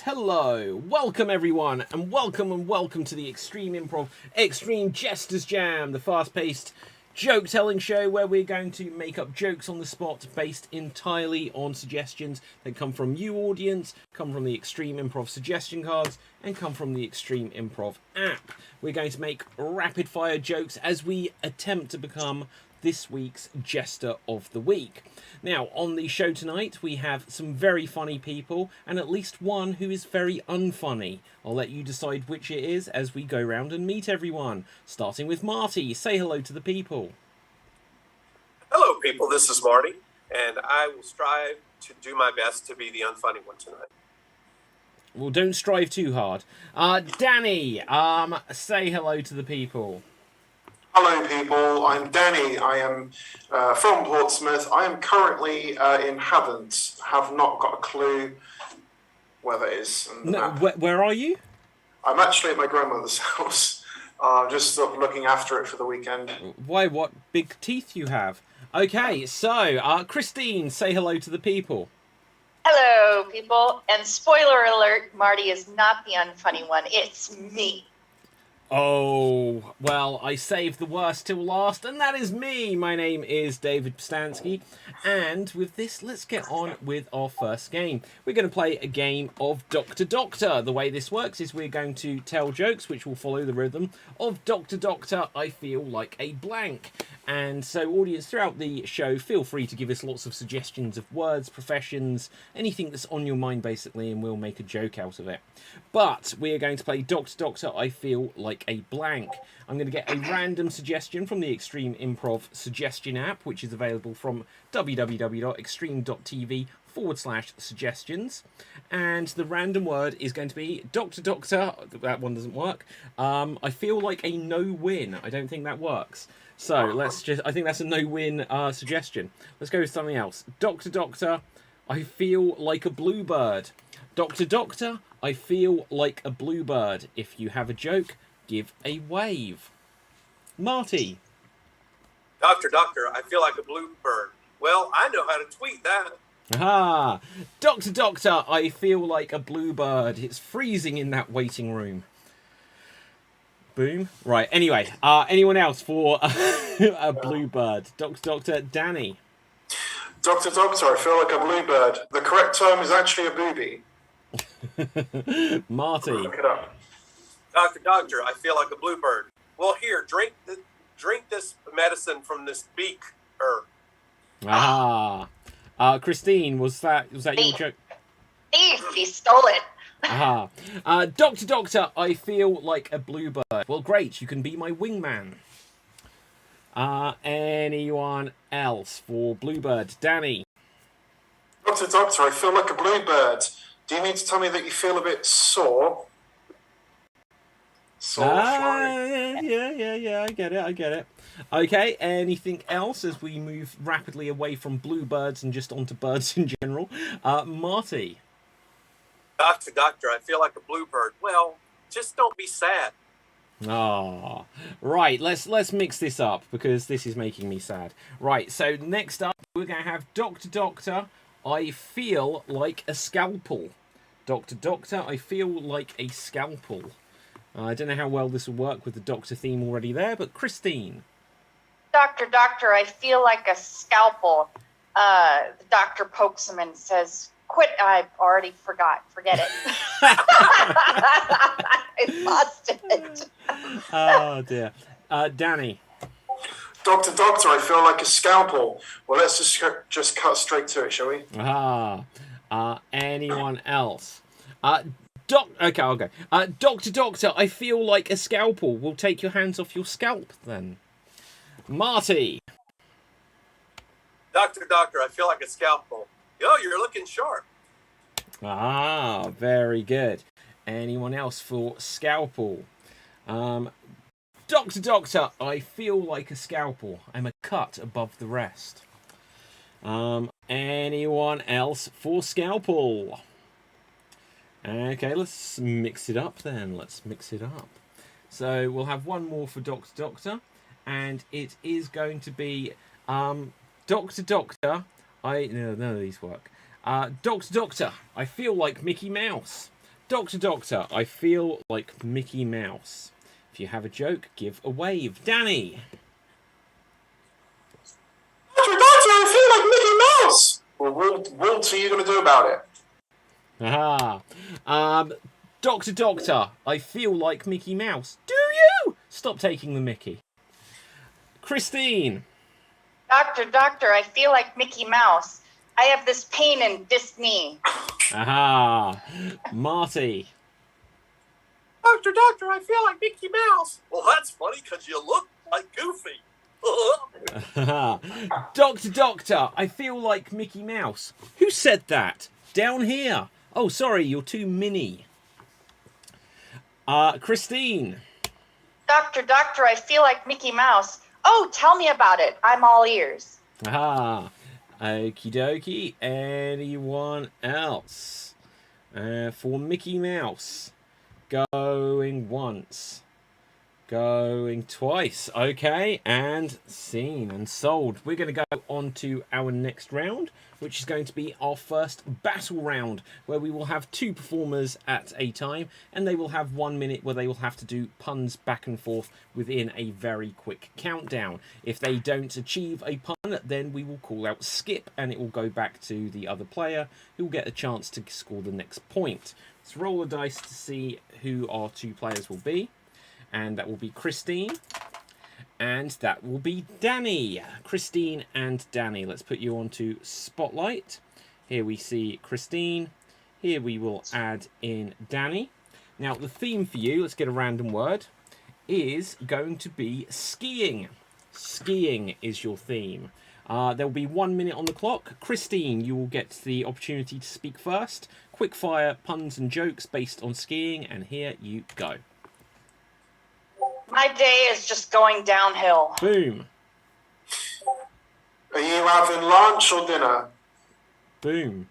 hello, welcome everyone, and welcome to the Extreme Improv Xstreamed Jesters Jam, the fast-paced joke-telling show where we're going to make up jokes on the spot based entirely on suggestions that come from you audience, come from the Extreme Improv suggestion cards, and come from the Extreme Improv app. We're going to make rapid-fire jokes as we attempt to become this week's Jester of the Week. Now, on the show tonight, we have some very funny people, and at least one who is very unfunny. I'll let you decide which it is as we go round and meet everyone. Starting with Marty. Say hello to the people. Hello, people. This is Marty, and I will strive to do my best to be the unfunny one tonight. Well, don't strive too hard. Danny, say hello to the people. Hello people, I'm Danny, I am from Portsmouth. I am currently in Havant, have not got a clue where that is. No, where are you? I'm actually at my grandmother's house, just sort of looking after it for the weekend. Why, what big teeth you have. Okay, so, Christine, say hello to the people. Hello people, and spoiler alert, Marty is not the unfunny one, it's me. Oh, well, I saved the worst till last, and that is me. My name is David Pstansky, and with this, let's get on with our first game. We're going to play a game of Dr. Doctor. The way this works is we're going to tell jokes, which will follow the rhythm of Dr. Doctor, I feel like a blank. And so, audience, throughout the show, feel free to give us lots of suggestions of words, professions, anything that's on your mind, basically, and we'll make a joke out of it. But we are going to play Dr. Doctor, I feel like a blank. I'm going to get a random suggestion from the Extreme Improv suggestion app, which is available from www.extreme.tv/suggestions. And the random word is going to be Dr. Doctor. That one doesn't work. I feel like a no-win. I don't think that works. So let's just, I think that's a no-win suggestion. Let's go with something else. Dr. Doctor, I feel like a bluebird. Dr. Doctor, I feel like a bluebird. If you have a joke, give a wave. Marty. Dr. Doctor, I feel like a bluebird. Well, I know how to tweet that. Aha! Dr. Doctor, I feel like a bluebird. It's freezing in that waiting room. Boom. Right, anyway, anyone else for a bluebird? Dr. Doctor, Danny. Dr. Doctor, I feel like a bluebird. The correct term is actually a booby. Marty. Look it up. Dr. Doctor, I feel like a bluebird. Well, here, drink this medicine from this beaker. Ah. Christine, was that your joke? Thief, he stole it. Aha. Dr. Doctor, I feel like a bluebird. Well, great, you can be my wingman. Anyone else for bluebird? Danny. Dr. Doctor, I feel like a bluebird. Do you need to tell me that you feel a bit sore? Yeah, I get it. Okay, anything else as we move rapidly away from bluebirds and just onto birds in general? Marty. Dr. Doctor, I feel like a bluebird. Well, just don't be sad. Ah, right, let's mix this up because this is making me sad. Right, so next up we're going to have Dr. Doctor, I feel like a scalpel. Dr. Doctor, I feel like a scalpel. I don't know how well this will work with the Doctor theme already there, but Christine. Dr. Doctor, I feel like a scalpel. The doctor pokes him and says, quit, I already forgot. Forget it. I lost it. Oh, dear. Danny. Dr. Doctor, I feel like a scalpel. Well, let's just cut straight to it, shall we? Anyone else? Okay, I'll go. Dr. Doctor, I feel like a scalpel. We'll take your hands off your scalp, then. Marty. Dr. Doctor, I feel like a scalpel. Yo, you're looking sharp. Ah, very good. Anyone else for scalpel? Dr. Doctor, I feel like a scalpel. I'm a cut above the rest. Anyone else for scalpel? Okay, let's mix it up then. Let's mix it up. So we'll have one more for Dr. Doctor, and it is going to be Dr. Doctor. None of these work. Dr. Doctor, I feel like Mickey Mouse. Doctor, I feel like Mickey Mouse. If you have a joke, give a wave. Danny. Doctor, I feel like Mickey Mouse. Well, what are you going to do about it? Aha. Doctor, I feel like Mickey Mouse. Do you? Stop taking the Mickey. Christine. Doctor, I feel like Mickey Mouse. I have this pain in this knee. Aha. Marty. Doctor, I feel like Mickey Mouse. Well, that's funny because you look like Goofy. Doctor, I feel like Mickey Mouse. Who said that? Down here. Oh, sorry, you're too mini. Christine. Doctor, I feel like Mickey Mouse. Oh, tell me about it. I'm all ears. Aha. Okie dokie. Anyone else? For Mickey Mouse. Going once. Going twice. Okay, and seen and sold. We're going to go on to our next round, which is going to be our first battle round, where we will have 2 performers at a time, and they will have 1 minute where they will have to do puns back and forth within a very quick countdown. If they don't achieve a pun, then we will call out skip, and it will go back to the other player, who will get a chance to score the next point. Let's roll the dice to see who our 2 players will be. And that will be Christine. And that will be Danny. Christine and Danny. Let's put you onto Spotlight. Here we see Christine. Here we will add in Danny. Now, the theme for you, let's get a random word, is going to be skiing. Skiing is your theme. There will be 1 minute on the clock. Christine, you will get the opportunity to speak first. Quick fire puns and jokes based on skiing. And here you go. My day is just going downhill. Boom. Are you having lunch or dinner? Boom.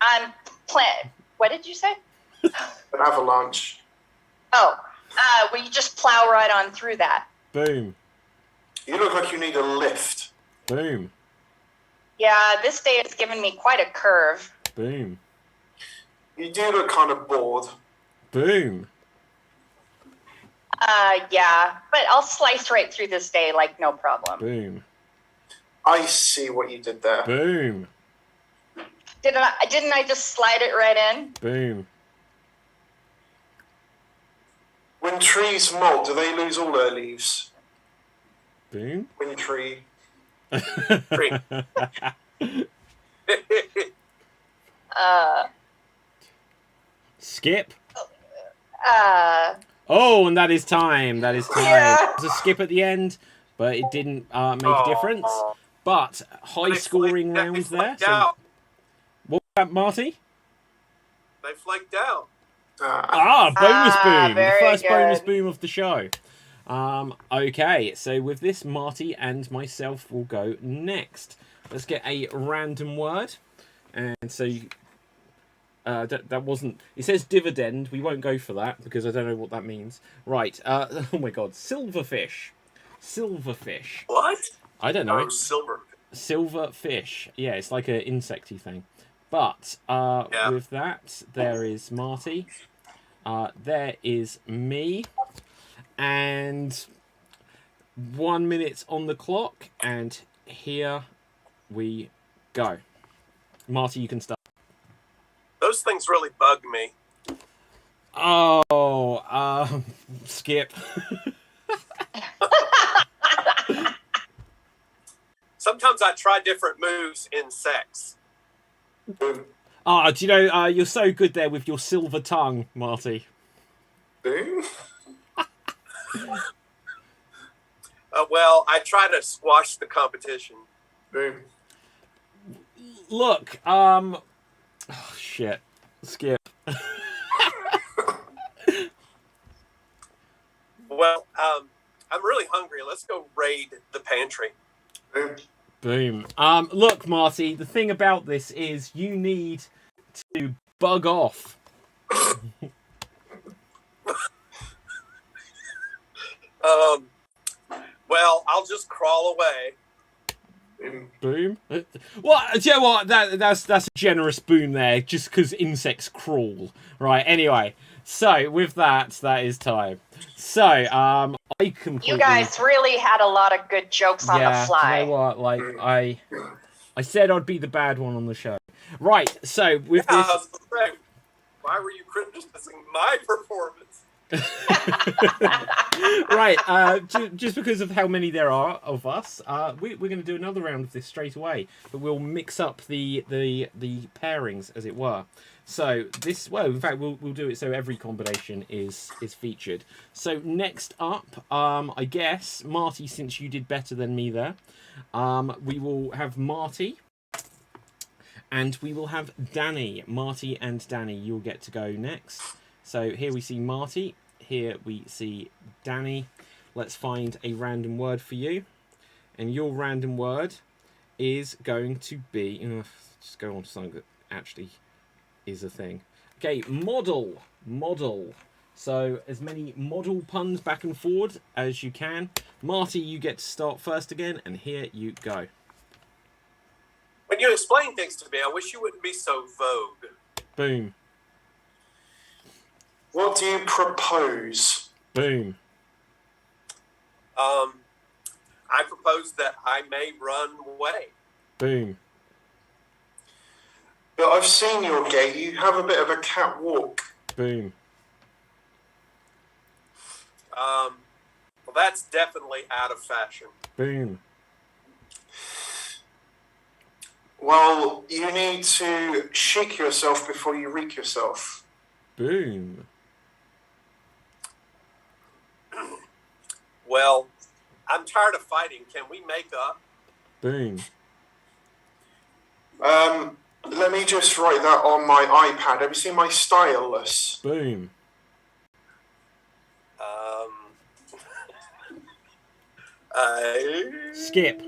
I'm playing. What did you say? Have a lunch. Oh, will you just plow right on through that? Boom. You look like you need a lift. Boom. Yeah, this day has given me quite a curve. Boom. You do look kind of bored. Boom. Yeah, but I'll slice right through this day like no problem. Boom. I see what you did there. Boom. Didn't I just slide it right in? Boom. When trees molt, do they lose all their leaves? Boom. When tree. Tree. Skip. Oh, and that is time. That is time. Yeah. There's a skip at the end, but it didn't make a difference. But high scoring rounds there. So, what was that, Marty? They flaked out. Bonus boom. The very first good. bonus boom of the show. Okay, so with this, Marty and myself will go next. Let's get a random word. And so that wasn't... It says dividend. We won't go for that because I don't know what that means. Right. Oh my god. Silverfish. Silverfish. What? I don't know. Oh, silver. Silverfish. Yeah, it's like an insecty thing. But with that, there is Marty. There is me. And 1 minute on the clock. And here we go. Marty, you can start. Those things really bug me. Oh, skip. Sometimes I try different moves in sex. Boom. Do you know, you're so good there with your silver tongue, Marty. Boom. Well, I try to squash the competition. Boom. Look, shit. Skip. Well, I'm really hungry. Let's go raid the pantry. Boom. Boom. Look, Marty, the thing about this is you need to bug off. Well, I'll just crawl away. Boom. Boom. Well, do you know what? That's a generous boom there, just because insects crawl. Right, anyway. So, with that is time. So, I completely... You guys really had a lot of good jokes on the fly. You know what? Like, I said I'd be the bad one on the show. Right, so with this... I was gonna say, why were you criticizing my performance? Right, just because of how many there are of us, we're going to do another round of this straight away, but we'll mix up the pairings, as it were. So this, well, in fact, we'll do it so every combination is featured. So next up, I guess Marty, since you did better than me there, we will have Marty, and we will have Danny. Marty and Danny, you'll get to go next. So here we see Marty. Here we see Danny. Let's find a random word for you. And your random word is going to be... just go on to something that actually is a thing. Okay, model. Model. So as many model puns back and forward as you can. Marty, you get to start first again. And here you go. When you explain things to me, I wish you wouldn't be so vogue. Boom. What do you propose? Boom. I propose that I may run away. Boom. But I've seen your gait. You have a bit of a catwalk. Boom. Well, that's definitely out of fashion. Boom. Well, you need to shake yourself before you reek yourself. Boom. Well, I'm tired of fighting. Can we make up? Boom. Let me just write that on my iPad. Have you seen my stylus? Boom. Skip.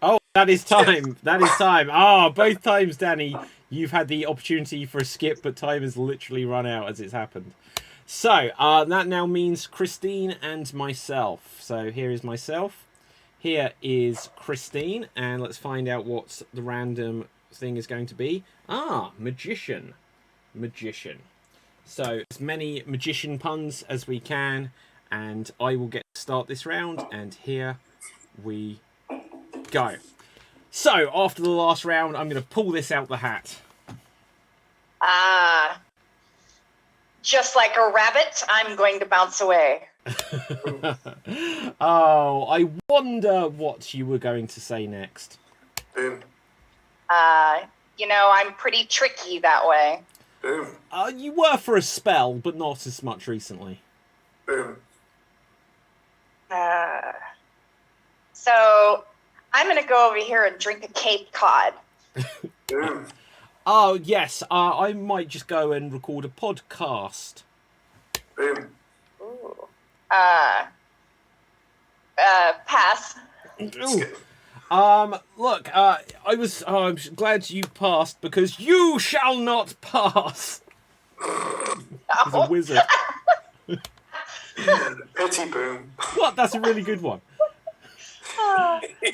Oh, that is time. That is time. Ah, both times, Danny, you've had the opportunity for a skip, but time has literally run out as it's happened. So, that now means Christine and myself. So, here is myself. Here is Christine. And let's find out what the random thing is going to be. Ah, magician. Magician. So, as many magician puns as we can. And I will get to start this round. And here we go. So, after the last round, I'm going to pull this out the hat. Just like a rabbit, I'm going to bounce away. Oh, I wonder what you were going to say next. Boom. You know, I'm pretty tricky that way. Boom. You were for a spell, but not as much recently. Boom. So, I'm going to go over here and drink a Cape Cod. Boom. Oh, yes, I might just go and record a podcast. Boom. Ooh. Pass. Ooh. Look, I'm glad you passed, because you shall not pass. He's a wizard. Pity boom. What? That's a really good one.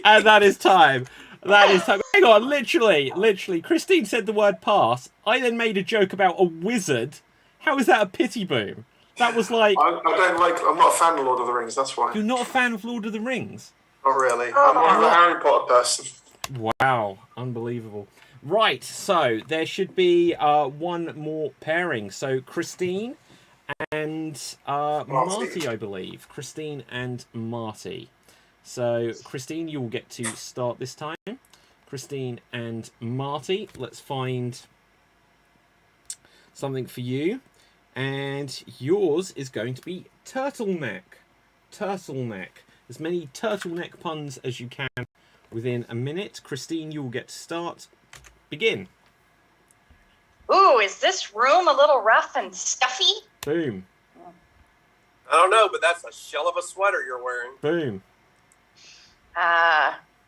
And that is time. That is time. Hang on, literally. Christine said the word pass. I then made a joke about a wizard. How is that a pity boom? That was like... I'm not a fan of Lord of the Rings, that's why. You're not a fan of Lord of the Rings? Not really. I'm more of a Harry Potter person. Wow, unbelievable. Right, so there should be one more pairing. So Christine and Marty, I believe. Christine and Marty. So, Christine, you will get to start this time. Christine and Marty, let's find something for you. And yours is going to be turtleneck. Turtleneck. As many turtleneck puns as you can within a minute. Christine, you will get to start. Begin. Ooh, is this room a little rough and stuffy? Boom. I don't know, but that's a shell of a sweater you're wearing. Boom.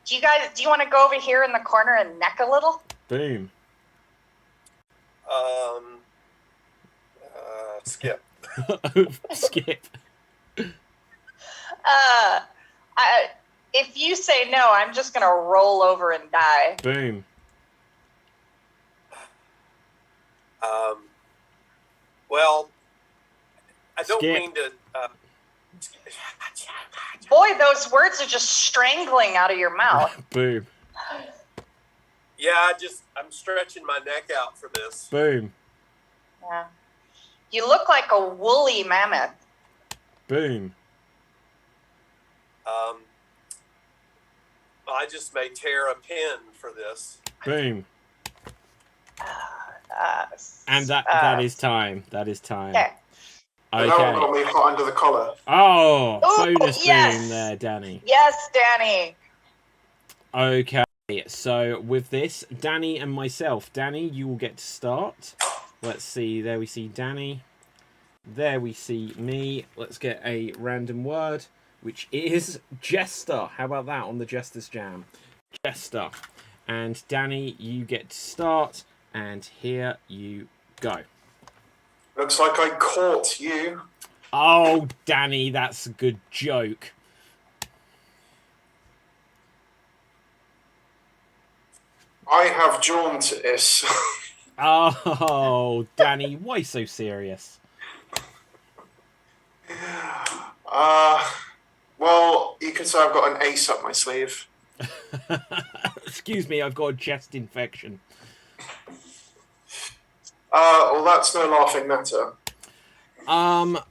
Do you want to go over here in the corner and neck a little? Boom. Skip. Skip. If you say no, I'm just going to roll over and die. Boom. Well, I don't Skip. mean to. Boy, those words are just strangling out of your mouth. Boom. Yeah, I'm stretching my neck out for this. Boom. Yeah. You look like a woolly mammoth. Boom. I just may tear a pin for this. Boom. And that is time. That is time. Okay. That one Okay. got me hot under the collar. Oh, Ooh, bonus yes. boom there, Danny. Yes, Danny. Okay, so with this, Danny and myself. Danny, you will get to start. Let's see. There we see Danny. There we see me. Let's get a random word, which is Jester. How about that on the Jesters Jam? Jester. And Danny, you get to start. And here you go. Looks like I caught you. Oh, Danny, that's a good joke. I have jaundice. Oh, Danny, why so serious? Well, you could say I've got an ace up my sleeve. Excuse me, I've got a chest infection. Well, that's no laughing matter. Well,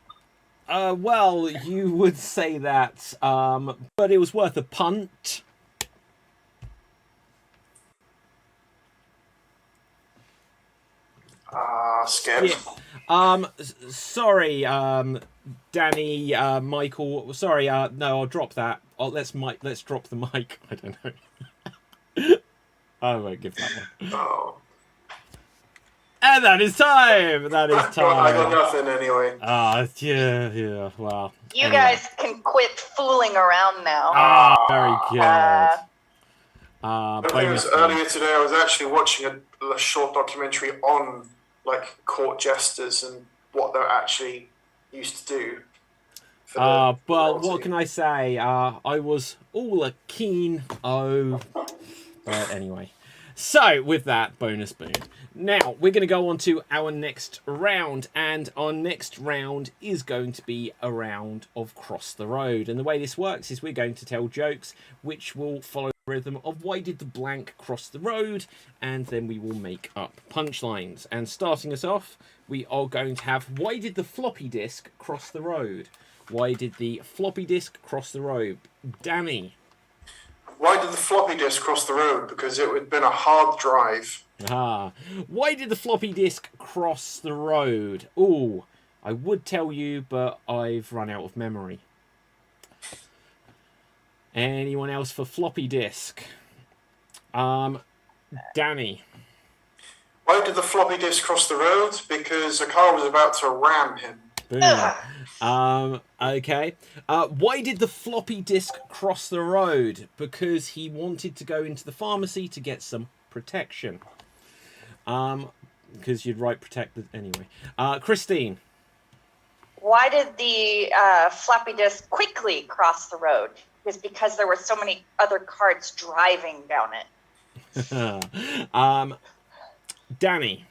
you would say that, but it was worth a punt. Skip. Yeah. Sorry, Danny, Michael. Sorry, no, I'll drop that. Let's drop the mic. I don't know. I won't give that one. Oh. And that is time. That is I got time. nothing anyway. Yeah. Well, You anyway. guys can quit fooling around now. Very good. I think it Bonus was point. earlier today. I was actually watching a short documentary on like court jesters and what they're actually used to do. But what can I say? I was all a keen but anyway. So with that, bonus boom. Now we're going to go on to our next round, and our next round is going to be a round of Cross the Road. And the way this works is we're going to tell jokes which will follow the rhythm of why did the blank cross the road, and then we will make up punchlines. And starting us off, we are going to have why did the floppy disk cross the road? Why did the floppy disk cross the road? Danny. Why did the floppy disk cross the road? Because it had been a hard drive. Why did the floppy disk cross the road? Ooh, I would tell you, but I've run out of memory. Anyone else for floppy disk? Danny. Why did the floppy disk cross the road? Because a car was about to ram him. Boom. Okay. Why did the floppy disk cross the road? Because he wanted to go into the pharmacy to get some protection. Because you'd write protect anyway. Christine. Why did the floppy disk quickly cross the road? It's because there were so many other cars driving down it. Danny.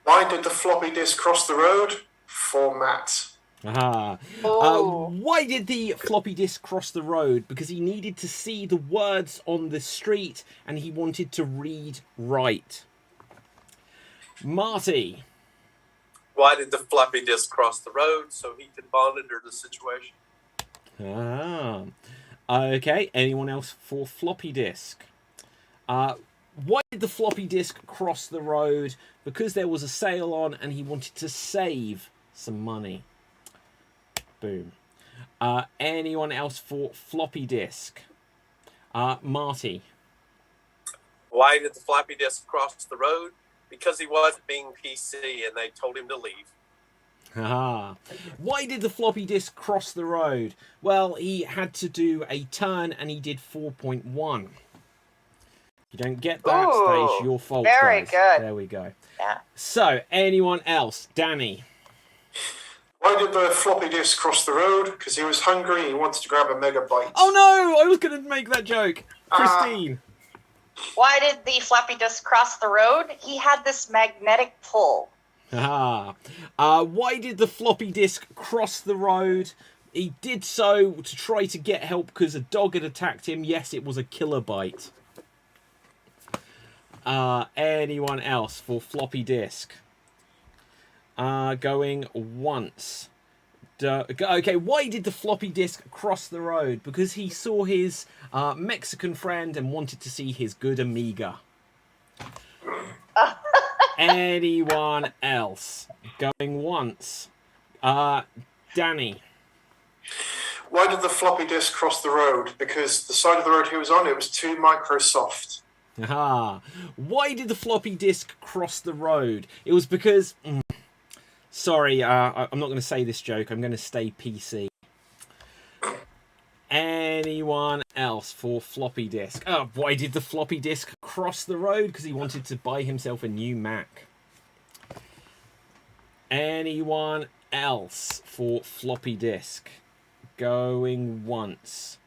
Why did the floppy disk cross the road? Format. Why did the floppy disk cross the road? Because he needed to see the words on the street and he wanted to read right. Marty. Why did the floppy disk cross the road? So he could monitor the situation. Okay. Anyone else for floppy disk? Why did the floppy disk cross the road? Because there was a sale on and he wanted to save some money. Boom. Anyone else for floppy disk? Marty. Why did the floppy disk cross the road? Because he wasn't being PC and they told him to leave. Why did the floppy disk cross the road? Well, he had to do a turn and he did 4.1. You don't get that, that is your fault, very guys. good. There we go. Yeah. So, anyone else? Danny. Why did the floppy disk cross the road? Because he was hungry and he wanted to grab a megabyte. Oh no! I was going to make that joke. Christine. Why did the floppy disk cross the road? He had this magnetic pull. Why did the floppy disk cross the road? He did so to try to get help because a dog had attacked him. Yes, it was a killer bite. Anyone else for floppy disk? Going once. Okay, why did the floppy disk cross the road? Because he saw his Mexican friend and wanted to see his good Amiga. Anyone else? Going once. Danny. Why did the floppy disk cross the road? Because the side of the road he was on, it was too Microsoft. Why did the floppy disk cross the road? It was because... Sorry, I'm not going to say this joke. I'm going to stay PC. Anyone else for floppy disk? Why did the floppy disk cross the road? Because he wanted to buy himself a new Mac. Anyone else for floppy disk? Going once.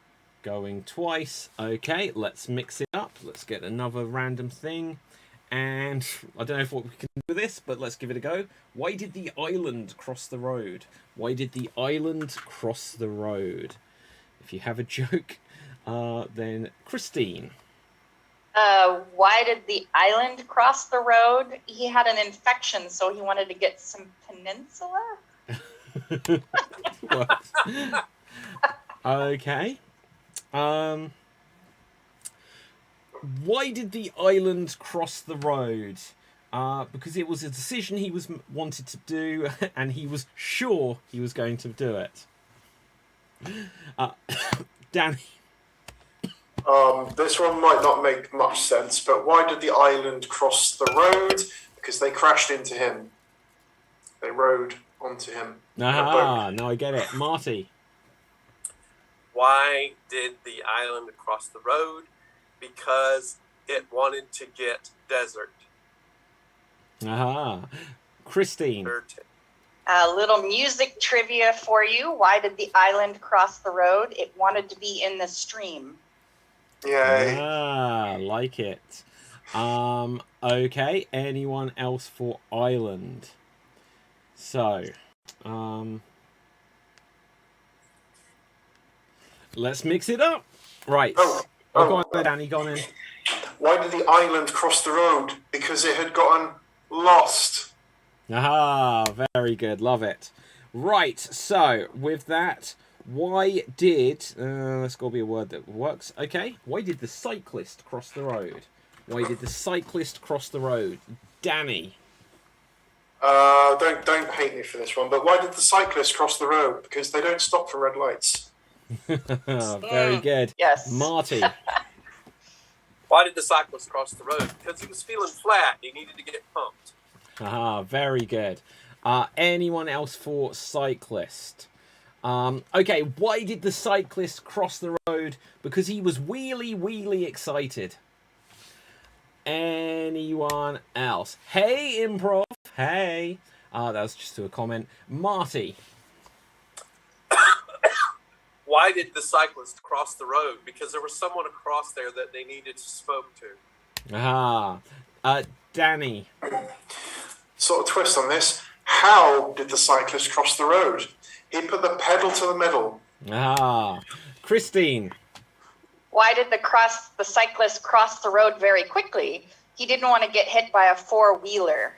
Going twice. Okay, let's mix it up. Let's get another random thing. And I don't know what we can do with this, but let's give it a go. Why did the island cross the road? Why did the island cross the road? If you have a joke, then Christine. Why did the island cross the road? He had an infection, so he wanted to get some peninsula. Okay. Why did the island cross the road? Because it was a decision he wanted to do, and he was sure he was going to do it. Danny. This one might not make much sense, but why did the island cross the road? Because they crashed into him. They rode onto him. No, I get it. Marty. Why did the island cross the road? Because it wanted to get desert. Christine. A little music trivia for you. Why did the island cross the road? It wanted to be in the stream. Yay. Like it. Okay, anyone else for island? So, let's mix it up. Right. Go on, Danny, go on in. Why did the island cross the road? Because it had gotten lost. Very good. Love it. Right, so with that, why did... that's got to be a word that works. Okay, why did the cyclist cross the road? Why did the cyclist cross the road? Danny. Don't hate me for this one, but why did the cyclist cross the road? Because they don't stop for red lights. Very good. Yes. Marty. Why did the cyclist cross the road? Because he was feeling flat. He needed to get pumped. Very good. Anyone else for cyclist? Okay, why did the cyclist cross the road? Because he was really excited. Anyone else? Hey, Improv. Hey. That was just to a comment. Marty. Why did the cyclist cross the road? Because there was someone across there that they needed to spoke to. Danny. Sort of twist on this. How did the cyclist cross the road? He put the pedal to the metal. Christine. Why did the cyclist cross the road very quickly? He didn't want to get hit by a four-wheeler.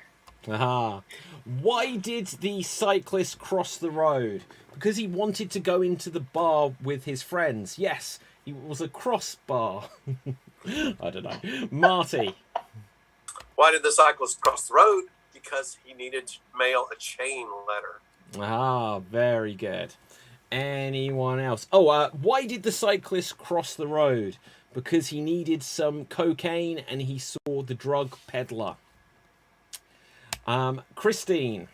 Why did the cyclist cross the road? Because he wanted to go into the bar with his friends. Yes, it was a cross bar. I don't know. Marty. Why did the cyclist cross the road? Because he needed to mail a chain letter. Very good. Anyone else? Why did the cyclist cross the road? Because he needed some cocaine and he saw the drug peddler. Christine.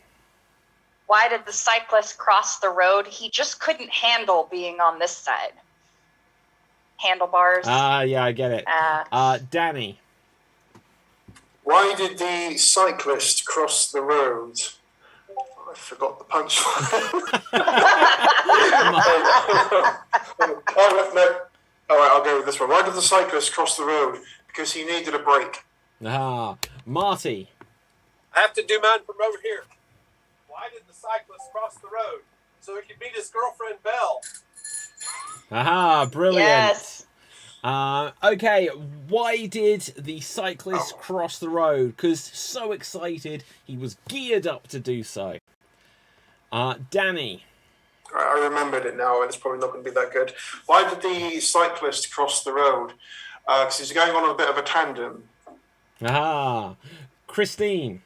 Why did the cyclist cross the road? He just couldn't handle being on this side. Handlebars. Yeah, I get it. Danny. Why did the cyclist cross the road? I forgot the punchline. No. All right, I'll go with this one. Why did the cyclist cross the road? Because he needed a break. Marty. I have to do mine from over here. Why did the cyclist cross the road? So he could meet his girlfriend, Belle. Aha, brilliant. Yes. Okay, why did the cyclist cross the road? Because so excited, he was geared up to do so. Danny. I remembered it now, and it's probably not going to be that good. Why did the cyclist cross the road? Because he's going on a bit of a tandem. Aha. Christine.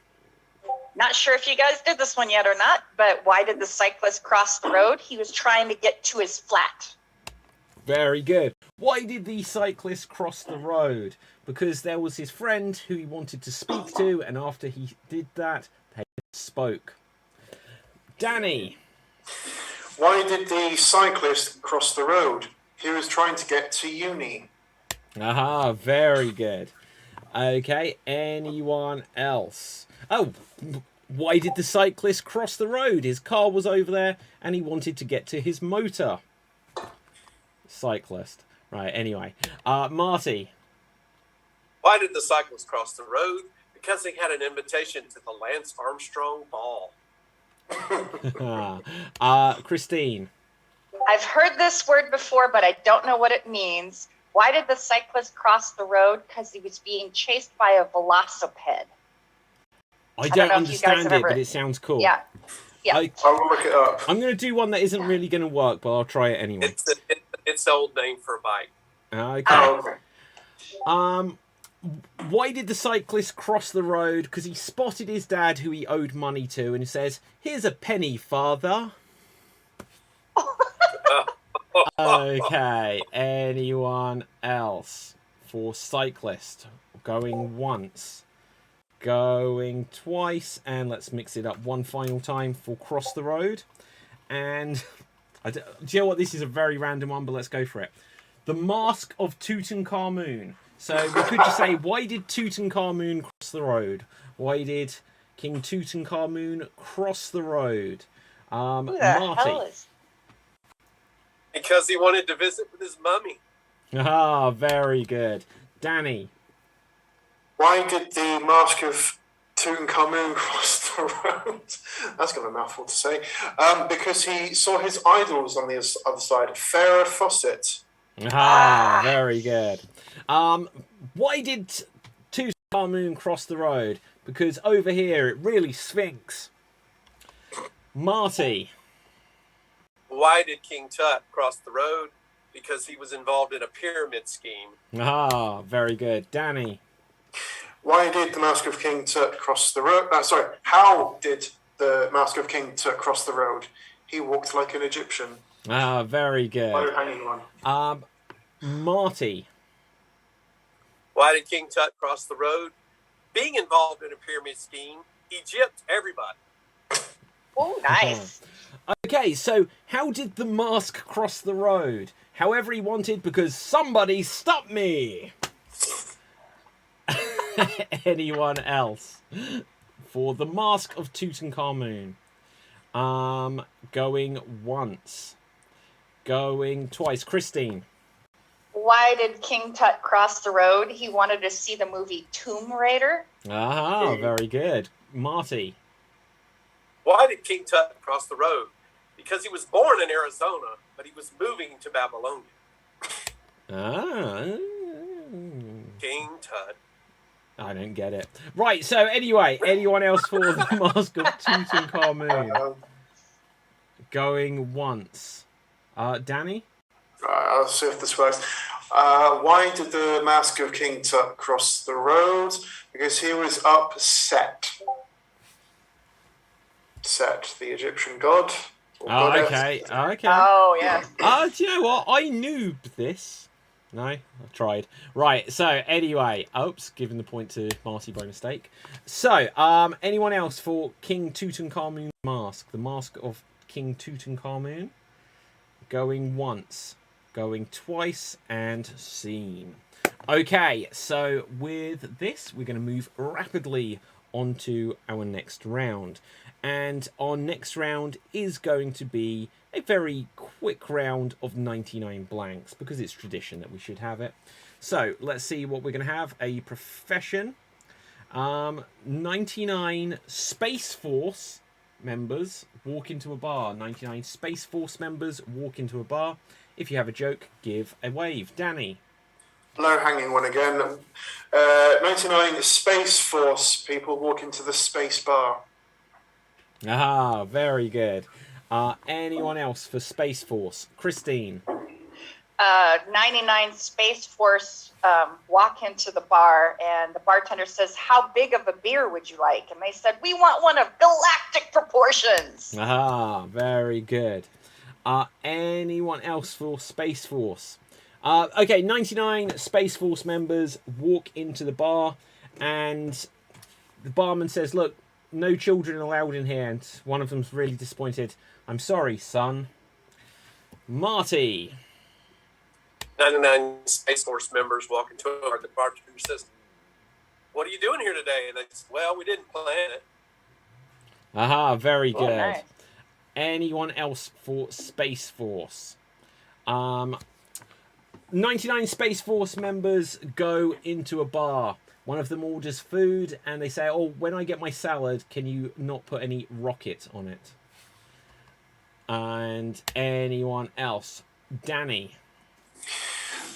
Not sure if you guys did this one yet or not, but why did the cyclist cross the road? He was trying to get to his flat. Very good. Why did the cyclist cross the road? Because there was his friend who he wanted to speak to, and after he did that, they spoke. Danny. Why did the cyclist cross the road? He was trying to get to uni. Aha, very good. Okay, anyone else? Oh, why did the cyclist cross the road? His car was over there and he wanted to get to his motor. Cyclist. Right, anyway. Marty. Why did the cyclist cross the road? Because he had an invitation to the Lance Armstrong Ball. Christine. I've heard this word before, but I don't know what it means. Why did the cyclist cross the road? Because he was being chased by a velocipede. I don't understand it, but it sounds cool. Yeah. Yeah. I will look it up. I'm going to do one that isn't really going to work, but I'll try it anyway. It's the old name for a bike. Okay. Why did the cyclist cross the road? Because he spotted his dad, who he owed money to, and he says, "Here's a penny, father." Okay, anyone else for cyclist? Going once, going twice, and let's mix it up one final time for cross the road. And do you know what? This is a very random one, but let's go for it. The Mask of Tutankhamun. So we could just say, why did Tutankhamun cross the road? Why did King Tutankhamun cross the road? Who the Marty. hell is... Because he wanted to visit with his mummy. Ah, very good. Danny. Why did the Mask of Tutankhamun cross the road? That's got a mouthful to say. Because he saw his idols on the other side. Farrah Fawcett. Ah, very good. Why did Tutankhamun cross the road? Because over here it really stinks. Marty. Why did King Tut cross the road? Because he was involved in a pyramid scheme. Ah, very good. Danny. Why did the Mask of King Tut cross the road? How did the Mask of King Tut cross the road? He walked like an Egyptian. Ah, very good. Low-hanging one. Marty. Why did King Tut cross the road? Being involved in a pyramid scheme, he gypped everybody. Oh, nice. Okay, so how did the mask cross the road? However he wanted, because somebody stopped me. Anyone else for the Mask of Tutankhamun? Going once, going twice. Christine. Why did King Tut cross the road? He wanted to see the movie Tomb Raider. Ah, very good. Marty. Why did King Tut cross the road? Because he was born in Arizona, but he was moving to Babylonia. Ah. King Tut. I don't get it. Right, so anyway, anyone else for the Mask of Tutankhamun? Going once. Danny? I'll see if this works. Why did the Mask of King Tut cross the road? Because he was upset. Set, the Egyptian god. Oh, okay. Okay. Oh, yeah. Do you know what? I knew this. No, I tried. Right, so anyway. Oops, giving the point to Marty by mistake. So, anyone else for King Tutankhamun's mask? The Mask of King Tutankhamun? Going once, going twice, and scene. Okay, so with this, we're going to move rapidly onto our next round. And our next round is going to be a very quick round of 99 blanks, because it's tradition that we should have it. So, let's see what we're going to have. A profession, 99 Space Force members walk into a bar. 99 Space Force members walk into a bar. If you have a joke, give a wave. Danny. Low-hanging one again. 99 Space Force people walk into the space bar. Ah, very good. Anyone else for Space Force? Christine. 99 Space Force walk into the bar, and the bartender says, "How big of a beer would you like?" And they said, "We want one of galactic proportions." Ah, very good. Anyone else for Space Force? Okay, 99 Space Force members walk into the bar, and the barman says, "Look, no children allowed in here," and one of them's really disappointed. "I'm sorry, son." Marty. 99 Space Force members walk into a bar. The bartender says, "What are you doing here today?" And they say, "Well, we didn't plan it." Aha, very good. Oh, nice. Anyone else for Space Force? 99 Space Force members go into a bar. One of them orders food, and they say, "Oh, when I get my salad, can you not put any rocket on it?" And anyone else? Danny.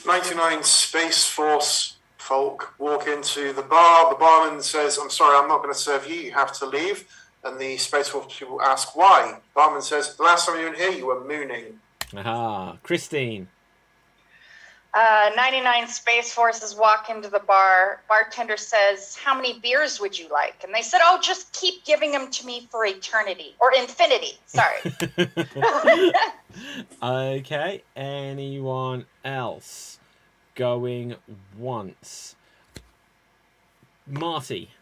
99 Space Force folk walk into the bar. The barman says, "I'm sorry, I'm not going to serve you. You have to leave." And the Space Force people ask why. The barman says, "The last time you were in here, you were mooning." Aha. Christine. 99 Space Forces walk into the bar. Bartender says, "How many beers would you like?" And they said, "Oh, just keep giving them to me for eternity or infinity." Sorry. Okay. Anyone else going once? Marty.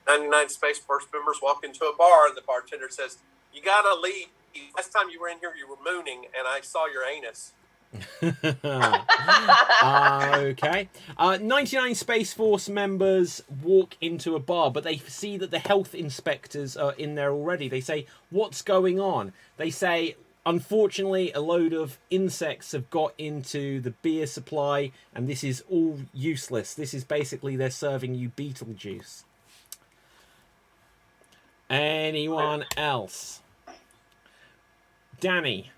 99 Space Force members walk into a bar, and the bartender says, "You gotta leave. Last time you were in here, you were mooning, and I saw your anus." Okay. 99 Space Force members walk into a bar, but they see that the health inspectors are in there already. They say, "What's going on?" They say, "Unfortunately, a load of insects have got into the beer supply, and this is all useless. This is basically they're serving you Beetlejuice." Anyone else? Danny.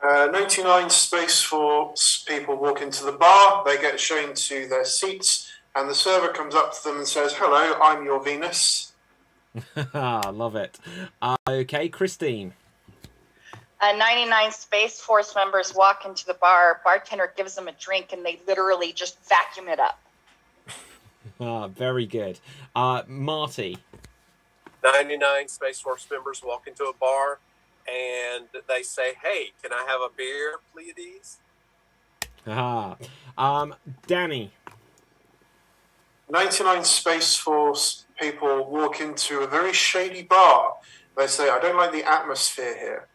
99 Space Force people walk into the bar. They get shown to their seats, and the server comes up to them and says, "Hello, I'm your Venus." Love it. Okay, Christine. 99 Space Force members walk into the bar. Bartender gives them a drink, and they literally just vacuum it up. Very good. Marty. 99 Space Force members walk into a bar, and they say, "Hey, can I have a beer, please?" Danny. 99 Space Force people walk into a very shady bar. They say, "I don't like the atmosphere here."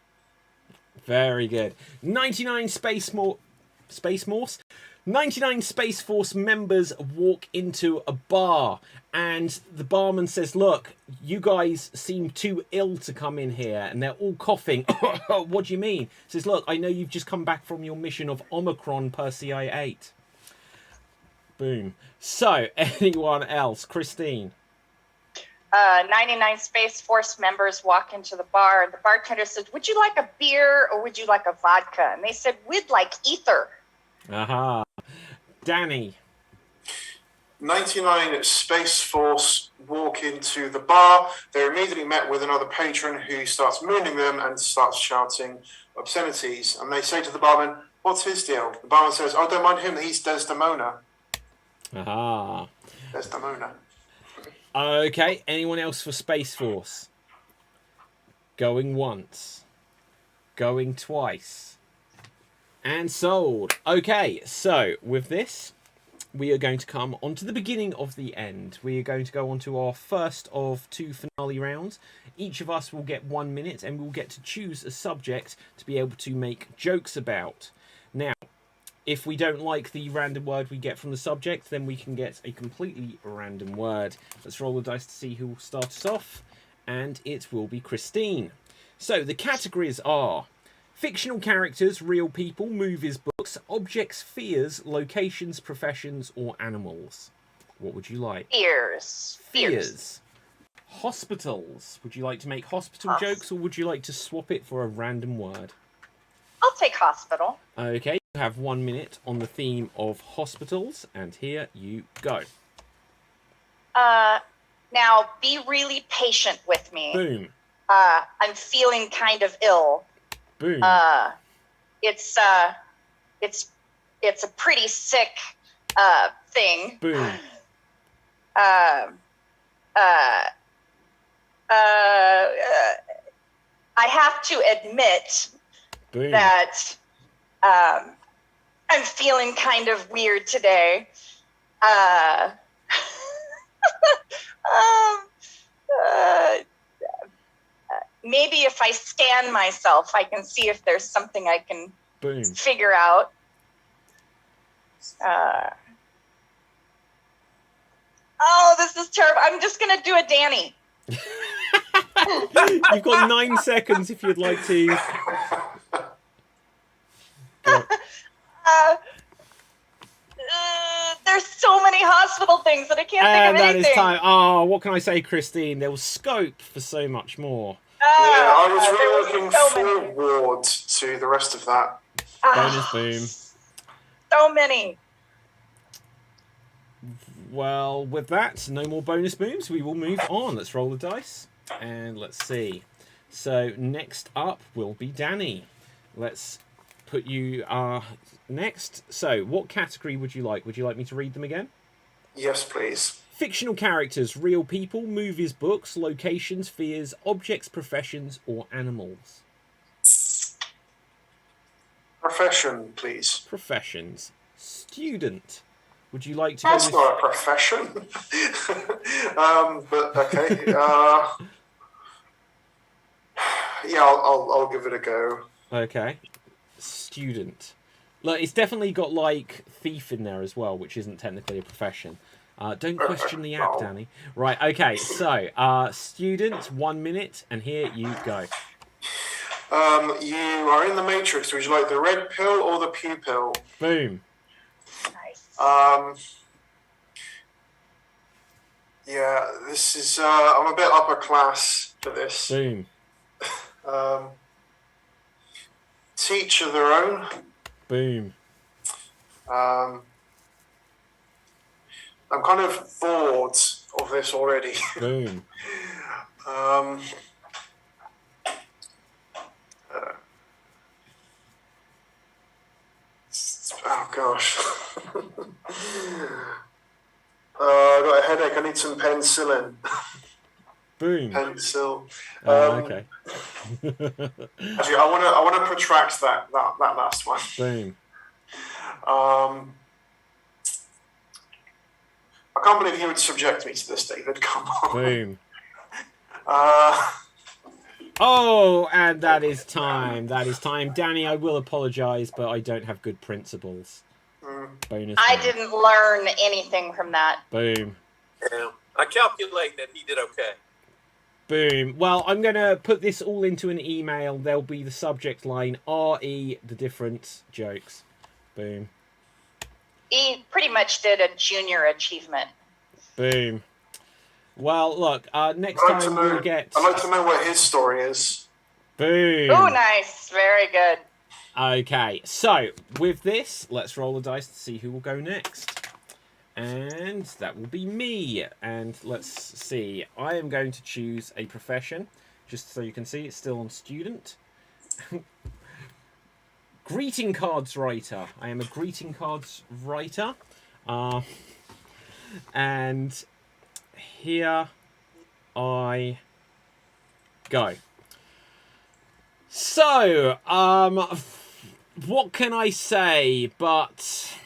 Very good. 99 Space Morse. 99 Space Force members walk into a bar, and the barman says, "Look, you guys seem too ill to come in here," and they're all coughing. "What do you mean?" He says, "Look, I know you've just come back from your mission of Omicron Persei 8. Boom. So, anyone else? Christine. 99 Space Force members walk into the bar. The bartender says, "Would you like a beer or would you like a vodka?" And they said, "We'd like ether." Aha. Danny. 99 Space Force walk into the bar. They're immediately met with another patron who starts mooning them and starts shouting obscenities. And they say to the barman, "What's his deal?" The barman says, "Oh, don't mind him. He's Desdemona." Aha. Desdemona. Okay, anyone else for Space Force? Going once. Going twice. And sold. Okay, so with this, we are going to come on to the beginning of the end. We are going to go on to our first of two finale rounds. Each of us will get 1 minute, and we'll get to choose a subject to be able to make jokes about. Now, if we don't like the random word we get from the subject, then we can get a completely random word. Let's roll the dice to see who will start us off, and it will be Christine. So the categories are fictional characters, real people, movies, books, objects, fears, locations, professions, or animals. What would you like? Fears. Fears. Hospitals. Would you like to make hospital jokes, or would you like to swap it for a random word? I'll take hospital. Okay, you have 1 minute on the theme of hospitals, and here you go. Now be really patient with me. Boom. I'm feeling kind of ill. Boom. It's a pretty sick thing. Boom. I have to admit Boom. that I'm feeling kind of weird today. Maybe if I scan myself, I can see if there's something I can Boom. figure out. Oh, this is terrible. I'm just going to do a Danny. You've got 9 seconds if you'd like to. Go. There's so many hospital things that I can't think of That anything. is time. Oh, what can I say, Christine? There was scope for so much more. I was there really was looking so many. forward to the rest of that. Bonus boom. So many. Well, with that, no more bonus booms. We will move on. Let's roll the dice. And let's see. So, next up will be Danny. Let's put you next. So, what category would you like? Would you like me to read them again? Yes, please. Fictional characters, real people, movies, books, locations, fears, objects, professions, or animals. Profession, please. Professions. Student. Would you like to That's go with... not a profession. But okay. Yeah, I'll give it a go. Okay. Student. Look, it's definitely got, like, thief in there as well, which isn't technically a profession. Don't question the app, Danny. Right, okay, so, student, 1 minute, and here you go. You are in the Matrix. Would you like the red pill or the pew pill? Boom. Nice. Yeah, this is, I'm a bit upper class for this. Boom. Teach of their own. Boom. I'm kind of bored of this already. Boom. Oh gosh. I got a headache. I need some penicillin. Boom. Pencil. Okay. Actually, I want to protract that last one. Boom. I can't believe you would subject me to this, David. Come on. Boom. Oh, and that is time. That is time. Danny, I will apologise, but I don't have good principles. Bonus. I boom. didn't learn anything from that. Boom. Yeah. I calculate that he did okay. Boom. Well, I'm going to put this all into an email. There'll be the subject line, RE, the different jokes. Boom. He pretty much did a junior achievement. Boom. Well, look, next I'd like time to know- we'll get... I'd like to know what his story is. Boom. Oh, nice. Very good. Okay, so with this, let's roll the dice to see who will go next. And that will be me. And let's see, I am going to choose a profession, just so you can see it's still on student. Greeting cards writer. I am a greeting cards writer. And here I go. So, what can I say? But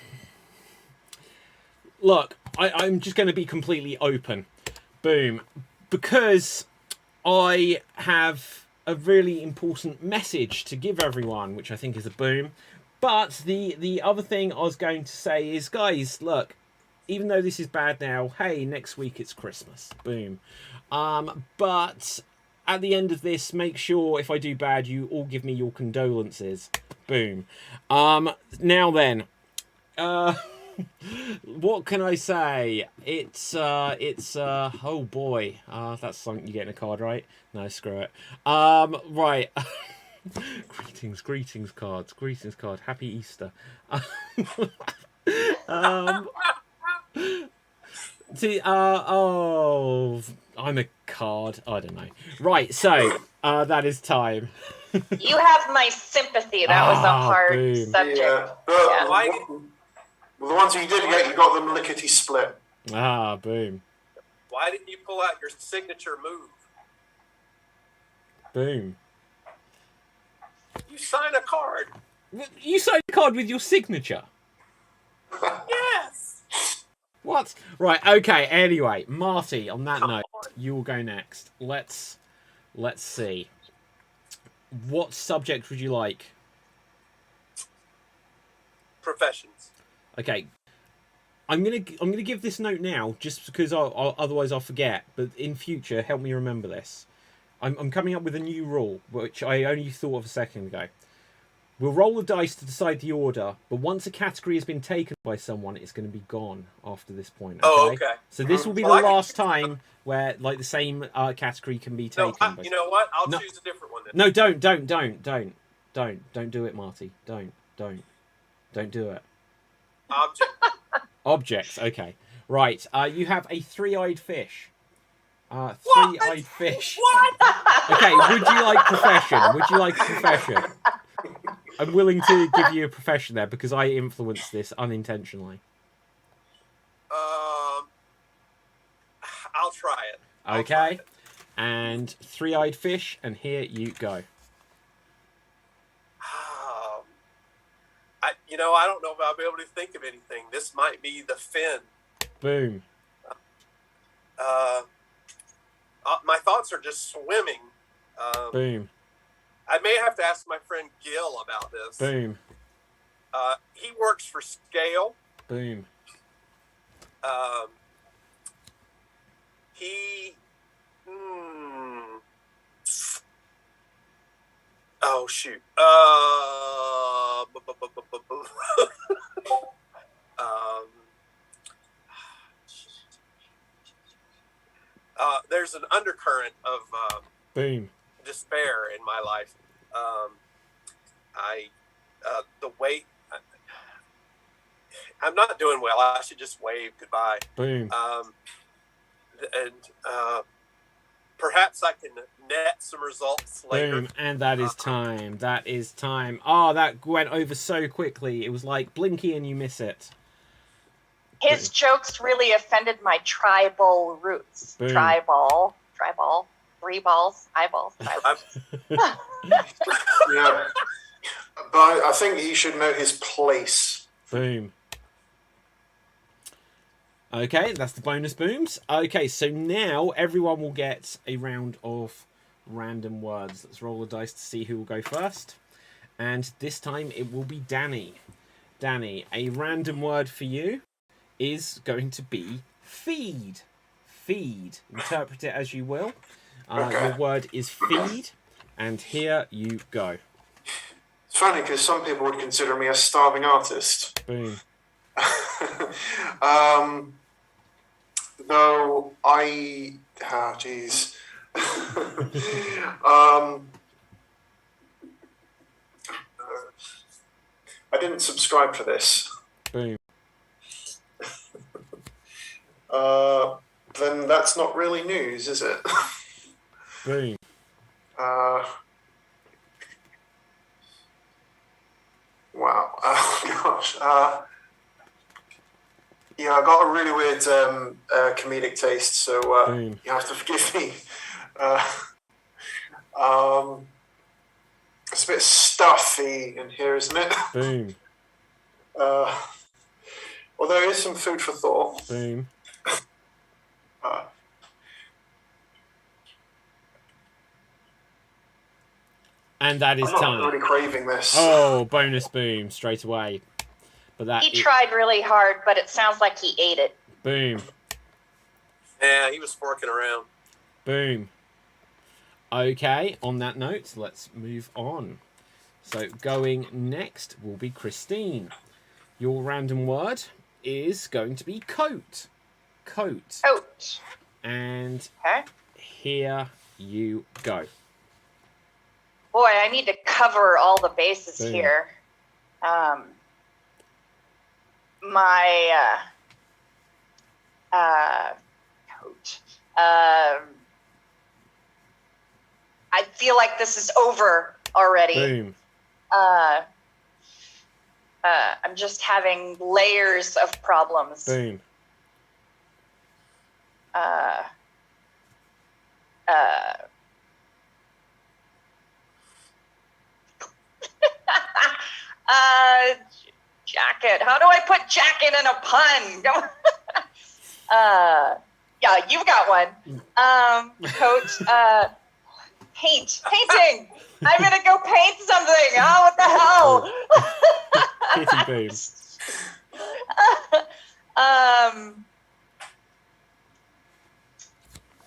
look, I'm just going to be completely open. Boom. Because I have a really important message to give everyone, which I think is a boom. But the other thing I was going to say is, guys, look, even though this is bad now, hey, next week it's Christmas. Boom. But at the end of this, make sure if I do bad, you all give me your condolences. Boom. Now then, What can I say? It's oh boy. That's something you get in a card, right? No, screw it. Right. Greetings cards. Greetings card. Happy Easter. See, oh, I'm a card. I don't know. Right, so that is time. You have my sympathy. That was a hard boom. subject. Yeah, but the ones you did get, you got them lickety split. Boom. Why didn't you pull out your signature move? Boom. You sign a card. You signed a card with your signature. Yes. What? Right, okay, anyway, Marty, on that note, you will go next. Let's see. What subject would you like? Professions. Okay. I'm gonna give this note now, just because otherwise I'll forget. But in future, help me remember this. I'm coming up with a new rule, which I only thought of a second ago. We'll roll the dice to decide the order, but once a category has been taken by someone, it's going to be gone after this point. Okay? Oh, okay. So this will be the last time where like the same category can be taken. No, you know what? I'll choose a different one then. No, don't do it, Marty. Don't do it. Object. Objects. Okay. Right. You have a three-eyed fish. Three-eyed fish. What? Okay. Would you like profession? Would you like a profession? I'm willing to give you a profession there because I influenced this unintentionally. I'll try it. Okay. And three-eyed fish, and here you go. I don't know if I'll be able to think of anything. This might be the fin. Boom. My thoughts are just swimming. Boom. I may have to ask my friend Gil about this. Boom. He works for Scale. Boom. He. Oh shoot. There's an undercurrent of Boom. despair in my life. The weight. I'm not doing well. I should just wave goodbye. Boom. Perhaps I can net some results later. Boom. And that is time. That is time. Oh, that went over so quickly. It was like blinky and you miss it. His jokes really offended my tribal roots. Boom. Tribal, three balls, eyeballs, tribal. Yeah. But I think he should know his place. Boom. Okay, that's the bonus booms. Okay, so now everyone will get a round of random words. Let's roll the dice to see who will go first. And this time it will be Danny. Danny, a random word for you is going to be feed. Feed. Interpret it as you will. Your word is feed. And here you go. It's funny because some people would consider me a starving artist. Boom. Though I... Ah, jeez. I didn't subscribe for this. Boom. Then that's not really news, is it? Boom. Wow. Oh, gosh. Yeah, I got a really weird comedic taste, so you have to forgive me. It's a bit stuffy in here, isn't it? Boom. Well, there is some food for thought. Boom. And that is I'm time. not really craving this. Oh, bonus boom straight away. But that He tried really hard, but it sounds like he ate it. Boom. Yeah, he was forking around. Boom. Okay, on that note, let's move on. So going next will be Christine. Your random word is going to be coat. Coat. Coat. And Okay. here you go. Boy, I need to cover all the bases Boom. here. Coat. I feel like this is over already. Boom. I'm just having layers of problems. Boom. Jacket. How do I put jacket in a pun? Yeah, you've got one. Coat. Painting. I'm gonna go paint something. Oh, what the hell? Kitty boom.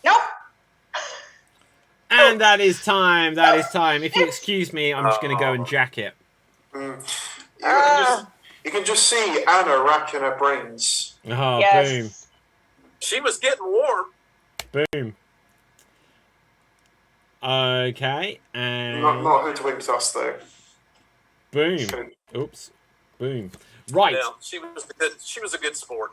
Nope. And that is time. That is time. If you excuse me, I'm just going to go and jack it. You can just see Anna racking her brains. Oh, Yes. boom. She was getting warm. Boom. Okay, and Not hoodwinked us though. boom. Oops. Boom. Right. No, she was a good sport.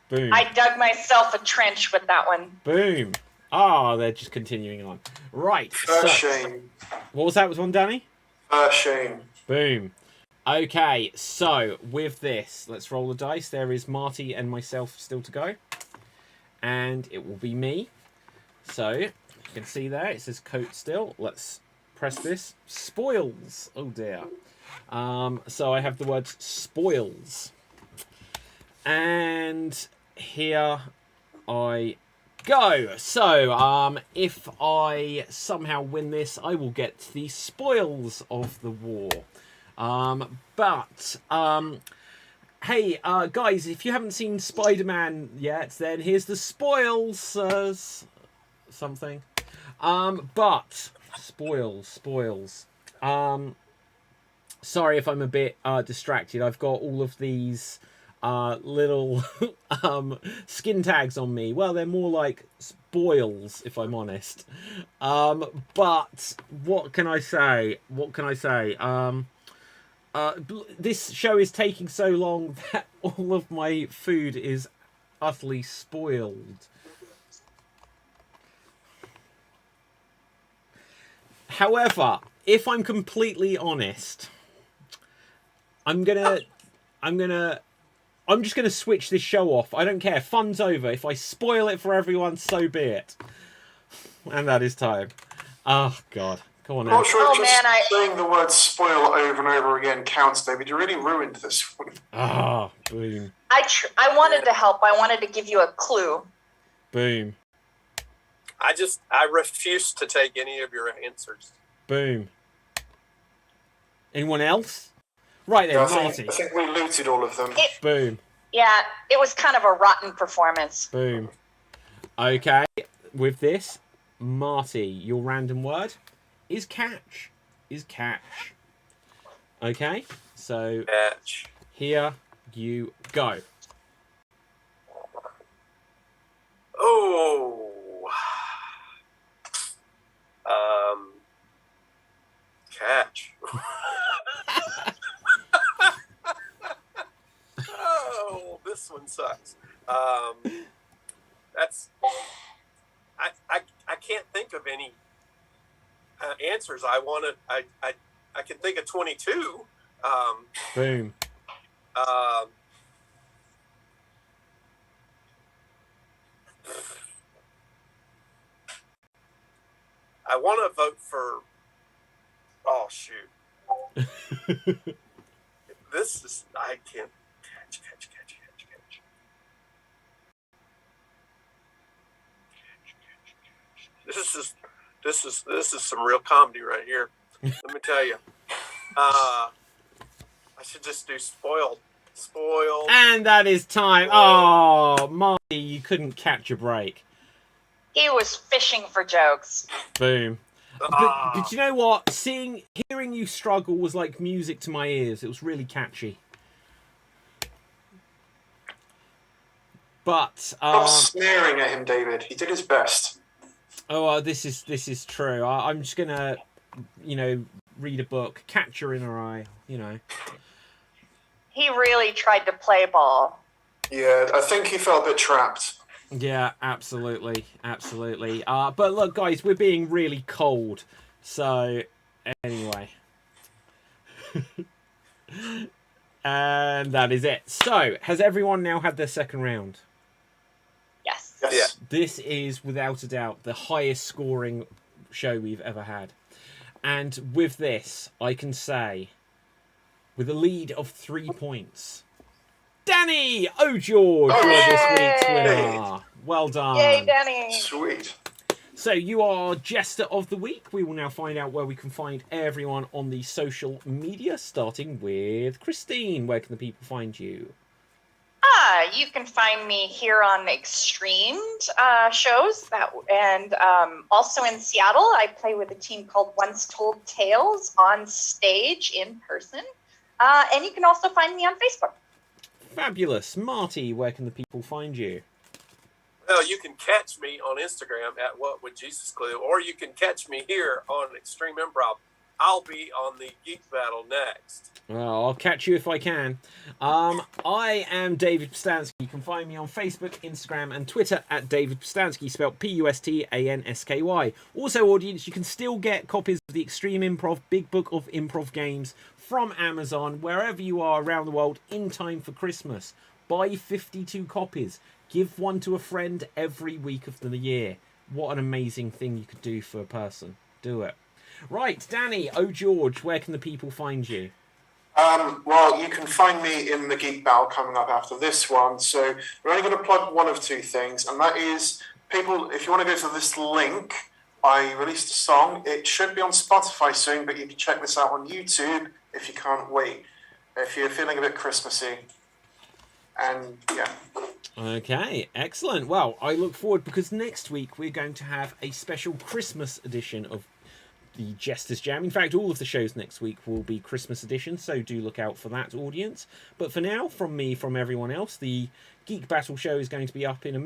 Boom. I dug myself a trench with that one. Boom. Ah, they're just continuing on. Right. First So, shame. what was that? Was one, Danny? First shame. Boom. Okay, so with this, let's roll the dice. There is Marty and myself still to go. And it will be me. So, you can see there, it says coat still. Let's press this. Spoils. Oh dear. So I have the word spoils. And here I go. So, if I somehow win this, I will get the spoils of the war. Hey, guys, if you haven't seen Spider-Man yet, then here's the spoils, something. Spoils. Sorry if I'm a bit distracted. I've got all of these little skin tags on me. Well, they're more like spoils, if I'm honest. But what can I say? This show is taking so long that all of my food is utterly spoiled. However, if I'm completely honest, I'm just gonna switch this show off. I don't care. Fun's over. If I spoil it for everyone, so be it. And that is time. Oh God. Come on now. Not sure if just saying the word spoil over and over again counts, David. You really ruined this one. Ah, boom. I wanted to help. I wanted to give you a clue. Boom. I refuse to take any of your answers. Boom. Anyone else? Right then, Marty. I think we looted all of them. Boom. Yeah, it was kind of a rotten performance. Boom. Okay, with this, Marty, your random word is catch. Okay, so Catch. here you go. Oh. Catch. Oh, this one sucks. That's. I can't think of any answers. I can think of 22. Boom. I want to vote for. Oh shoot! This is I can't catch. This is some real comedy right here. Let me tell you. I should just do spoiled. And that is time. Oh, Marty, you couldn't catch a break. He was fishing for jokes. Boom. But you know what? Hearing you struggle was like music to my ears. It was really catchy. But Stop sneering at him, David. He did his best. this is true. I'm just gonna, read a book, Catcher in Her Eye. He really tried to play ball. Yeah, I think he felt a bit trapped. Yeah, absolutely. But look, guys, we're being really cold. So, anyway. And that is it. So, has everyone now had their second round? Yes. Yeah. This is, without a doubt, the highest scoring show we've ever had. And with this, I can say, with a lead of 3 points, Danny O'George, you're this week's winner. Well done. Yay, Danny. Sweet. So you are Jester of the Week. We will now find out where we can find everyone on the social media, starting with Christine. Where can the people find you? You can find me here on Xstreamed shows, and also in Seattle. I play with a team called Once Told Tales on stage in person. And you can also find me on Facebook. Fabulous. Marty, where can the people find you? Well, you can catch me on Instagram at What Would Jesus Clue, or you can catch me here on Extreme Improv. I'll be on the Geek Battle next. Well, I'll catch you if I can. I am David Pistansky. You can find me on Facebook, Instagram, and Twitter at David Pistansky, spelled Pustansky. Also, audience, you can still get copies of the Extreme Improv Big Book of Improv Games from Amazon, wherever you are around the world, in time for Christmas. Buy 52 copies. Give one to a friend every week of the year. What an amazing thing you could do for a person. Do it. Right, Danny O'George, where can the people find you? Well, you can find me in the Geek Battle coming up after this one. So we're only going to plug one of two things, and that is, people, if you want to go to this link, I released a song. It should be on Spotify soon, but you can check this out on YouTube if you can't wait. If you're feeling a bit Christmassy. And, yeah. Okay, excellent. Well, I look forward, because next week we're going to have a special Christmas edition of the Jesters Jam. In fact, all of the shows next week will be Christmas edition, so do look out for that, audience. But for now, from me, from everyone else, the Geek Battle show is going to be up in a minute.